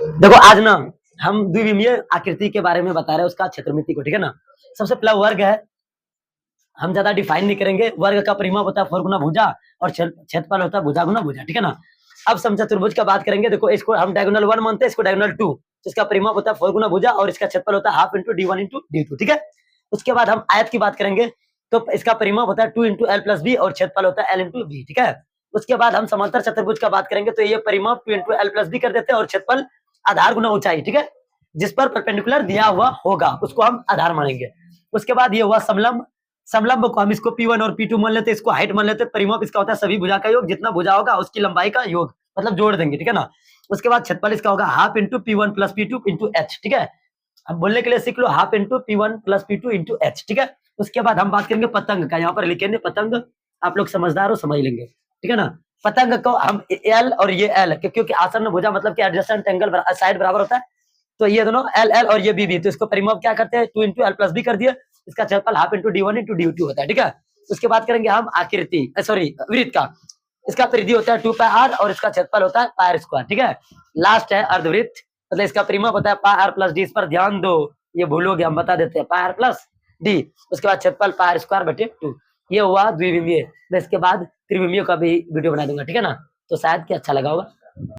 देखो आज ना हम द्विविमीय आकृति के बारे में बता रहे हैं, उसका क्षेत्रमिति को, ठीक है ना। सबसे पहला वर्ग है, हम ज्यादा डिफाइन नहीं करेंगे। वर्ग का परिमाप होता है 4 गुना भुजा और क्षेत्रफल होता है भुजा गुना भुजा, ठीक है ना। अब समचतुर्भुज का बात करेंगे। देखो इसको हम डायगोनल 1 मानते हैं, इसको डायगोनल 2, जिसका परिमाप होता है 4 गुना भुजा और इसका क्षेत्रफल होता है half into d1 into d2, ठीक है। उसके बाद हम आयत की बात करेंगे, तो इसका परिमाप होता है 2 इंटू एल प्लस बी और क्षेत्रफल होता है एल इंटू बी, ठीक है। उसके बाद हम समांतर चतुर्भुज का बात करेंगे, तो ये परिमाप 2 इंटू एल प्लस बी कर देते हैं और क्षेत्रफल आधार गुना ऊंचाई, ठीक है, जिस पर परपेंडिकुलर दिया हुआ होगा उसको हम आधार मानेंगे। उसके बाद ये हुआ समलंब। समलंब को हम इसको P1 और P2 मान लेते हैं, इसको हाइट मान लेते हैं। परिमाप इसका होता है सभी भुजा का योग, जितना भुजा होगा उसकी लंबाई का योग, मतलब जोड़ देंगे, ठीक है ना। उसके बाद क्षेत्रफल इसका होगा half into P1 plus P2 into H, ठीक है। अब बोलने के लिए सीख लो half into P1 plus P2 into H, ठीक है। उसके बाद हम बात करेंगे पतंग का, यहाँ पर लिखेंगे पतंग, आप लोग समझदार हो समझ लेंगे, ठीक है ना। पतंग को हम एल और ये एल, क्योंकि आसन्न भुजा मतलब कि एडजेसेंट एंगल साइड बराबर होता है, तो ये दोनों एल एल और ये बी बी, तो इसको परिमाप क्या करते हैं 2 इंटू एल प्लस बी कर दिया। इसका क्षेत्रफल half into d1 into d2 होता है, ठीक है। उसके बाद करेंगे हम आकृति, सॉरी वृत्त का। इसका परिधि होता है 2 पाई आर और इसका क्षेत्रफल होता है पाई आर स्क्वायर, ठीक है। लास्ट है अर्धवृत्त, मतलब इसका परिमाप होता है पाई आर प्लस डी। इस पर ध्यान दो, ये भूलोगे, हम बता देते हैं, पाई आर प्लस डी। उसके बाद क्षेत्रफल पाई आर स्क्वायर बटे 2। ये हुआ द्विविमीय। मैं इसके बाद त्रिविमीय का भी वीडियो बना दूंगा, ठीक है ना। तो शायद कि अच्छा लगा होगा।